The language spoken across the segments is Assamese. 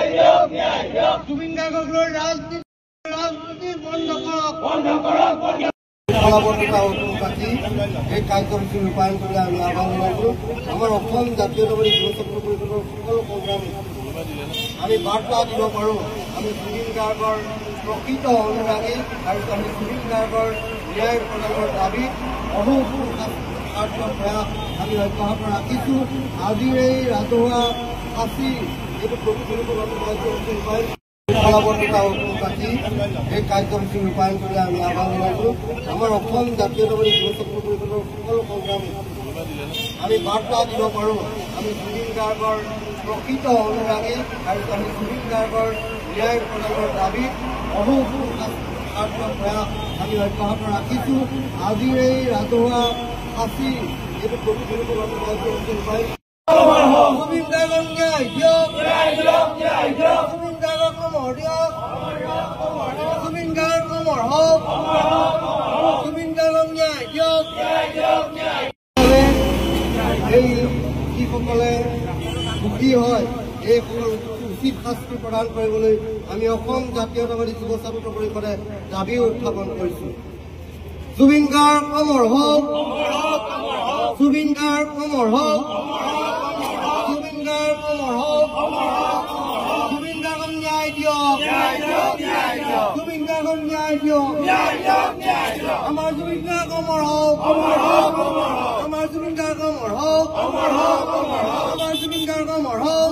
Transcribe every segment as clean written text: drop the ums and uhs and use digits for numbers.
জুবিন গাৰ্গক ৰাজনীতি বন্ধ কৰক। ফলাবদ্ধতা পাতি এই কাৰ্যসূচী ৰূপায়ণ কৰি আমি আহ্বান জনাইছোঁ। আমাৰ অসম জাতীয়তাবাদী যুৱ ছাত্ৰ পৰিষদৰ সকলো প্ৰগ্ৰাম আমি বাৰ্তা দিব পাৰোঁ। আমি জুবিন গাৰ্গৰ প্ৰকৃত অনুৰাগী আৰু আমি জুবিন গাৰ্গৰ ন্যায় প্ৰদানৰ দাবীত অহোপুৰুষাৰ্থ প্ৰয়াস আমি অব্যাহত ৰাখিছোঁ। আজিৰ এই ৰাজহুৱা ফাঁচি এইটো প্ৰতিফলিত কাৰ্যসূচী ৰূপায়ণ ফলাবদ্ধতা পাতি এই কাৰ্যসূচী ৰূপায়ণ কৰি আমি আহ্বান জনাইছোঁ। আমাৰ অসম জাতীয়তাবাদী যুৱ ছাত্ৰ পৰিষদৰ সকলো প্ৰগ্ৰাম আমি বাৰ্তা দিব পাৰোঁ। আমি জুবিন গাৰ্গৰ প্ৰকৃত অনুৰাগী আৰু আমি জুবিন গাৰ্গৰ ন্যায় প্ৰদানৰ দাবীত অহোপুৰুষাৰ্থ প্ৰয়াস আমি অব্যাহত ৰাখিছোঁ। আজিৰ এই ৰাজহুৱা ফাঁচি এইটো প্ৰতিফলিত কাৰ্যসূচী ৰূপায়ণ জুবিন গাৰ্গক ন্যায় দিয়ক, জুবিন গাৰ্গক অমৰ দিয়ক, জুবিন গাৰ্গ অমৰ হওক, জুবিন গাৰ্গক ন্যায় দিয়ক। এই যিসকলে দোষী হয় এইসকল উচিত শাস্তি প্ৰদান কৰিবলৈ আমি অসম জাতীয়তাবাদী যুৱ ছাত্ৰ পৰিষদে দাবী উত্থাপন কৰিছোঁ। জুবিন গাৰ্গ অমৰ হওক, জুবিন গাৰ্গ অমৰ হওক, জুবিন গাৰ্গ অমৰ হওক, জুবিন গাৰ্গক ন্যায় দিয়ক, জুবিন গাৰ্গক ন্যায় দিয়ক। আমাৰ জুবিন গাৰ্গ অমৰ হওক, আমাৰ জুবিন গাৰ্গ অমৰ হওক, আমাৰ জুবিন গাৰ্গ অমৰ হওক,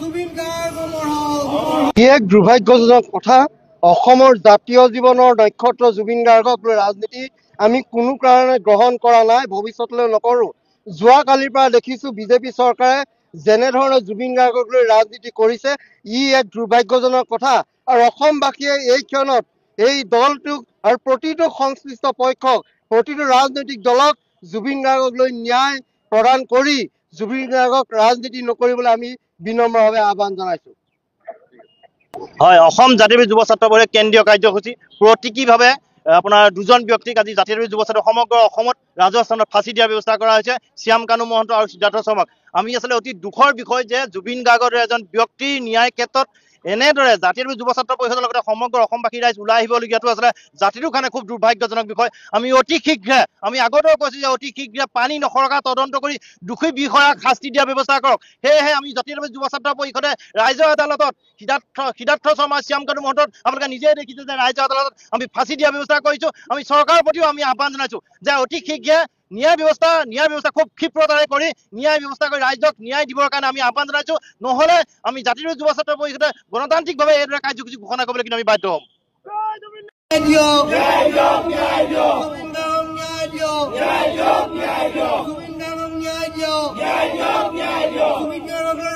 জুবিন গাৰ্গ অমৰ হওক। ই এক দুৰ্ভাগ্যজনক কথা। অসমৰ জাতীয় জীৱনৰ নক্ষত্ৰ জুবিন গাৰ্গক লৈ ৰাজনীতি আমি কোনো কাৰণে গ্ৰহণ কৰা নাই, ভৱিষ্যতলৈ নকৰোঁ। যোৱাকালিৰ পৰা দেখিছোঁ বিজেপি চৰকাৰে যেনেধৰণে জুবিন গাৰ্গক লৈ ৰাজনীতি কৰিছে, ই এক দুৰ্ভাগ্যজনক কথা। আৰু অসমবাসীয়ে এই ক্ষণত এই দলটোক আৰু প্ৰতিটো সংশ্লিষ্ট পক্ষক, প্ৰতিটো ৰাজনৈতিক দলক জুবিন গাৰ্গক লৈ ন্যায় প্ৰদান কৰি জুবিন গাৰ্গক ৰাজনীতি নকৰিবলৈ আমি বিনম্ৰভাৱে আহ্বান জনাইছোঁ। হয়, অসম জাতীয় যুৱ ছাত্ৰ পৰিষদ কেন্দ্ৰীয় কাৰ্যসূচী প্ৰতীকীভাৱে আপোনাৰ দুজন ব্যক্তিক আজি জাতীয় যুৱ ছাত্ৰ সমগ্ৰ অসমত ৰাজহুৱা স্থানত ফাঁচি দিয়াৰ ব্যৱস্থা কৰা হৈছে, শ্যাম কানু মহন্ত আৰু সিদ্ধাৰ্থ শৰ্মাক। আমি আচলতে অতি দুখৰ বিষয় যে জুবিন গাৰ্গৰ এজন ব্যক্তিৰ ন্যায় ক্ষেত্ৰত এনেদৰে জাতীয় যুৱ ছাত্ৰ পৰিষদৰ লগতে সমগ্ৰ অসমবাসী ৰাইজ ওলাই আহিবলগীয়াটো আচলতে জাতিটোৰ কাৰণে খুব দুৰ্ভাগ্যজনক বিষয়। আমি অতি শীঘ্ৰে, আমি আগতেও কৈছোঁ যে অতি শীঘ্ৰে পানী নসৰকা তদন্ত কৰি দোষী বিষয়াক শাস্তি দিয়াৰ ব্যৱস্থা কৰক। সেয়েহে আমি জাতীয় যুৱ ছাত্ৰ পৰিষদে ৰাইজৰ আদালতত সিদ্ধাৰ্থ শৰ্মা, শ্যাম কানু মহন্তক আপোনালোকে নিজে দেখিছে যে ৰাইজৰ আদালতত আমি ফাঁচি দিয়াৰ ব্যৱস্থা কৰিছোঁ। আমি চৰকাৰৰ প্ৰতিও আমি আহ্বান জনাইছোঁ যে অতি শীঘ্ৰে ন্যায় ব্যৱস্থা খুব ক্ষীপ্ৰতাৰে কৰি ন্যায় ব্যৱস্থা কৰি ৰাইজক ন্যায় দিবৰ কাৰণে আমি আহ্বান জনাইছোঁ। নহ'লে আমি জাতীয় যুৱ ছাত্ৰ পৰিষদে গণতান্ত্ৰিকভাৱে এইদৰে কাৰ্যসূচী ঘোষণা কৰিবলৈ কিন্তু আমি বাধ্য হ'ম।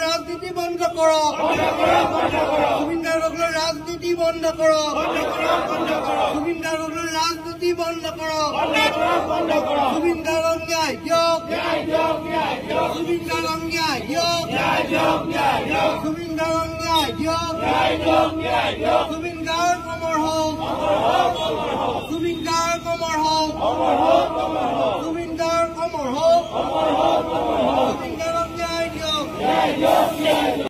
ৰাজনীতি বন্ধ কৰক, জুবিন গাৰ্গক লৈ ৰাজনীতি বন্ধ কৰক, জুবিন গাৰ্গক লৈ ৰাজনীতি বন্ধ কৰক, জুবিন গাৰ্গক ন্যায় দিয়ক, জুবিন গাৰ্গক ন্যায় দিয়ক, জুবিন গাৰ্গক ন্যায় দিয়ক, জুবিন গাৰ্গ অমৰ হওক, জুবিন গাৰ্গ অমৰ হওক, জুবিন গাৰ্গ অমৰ হওক, জুবিন গাৰ্গক ন্যায় দিয়ক।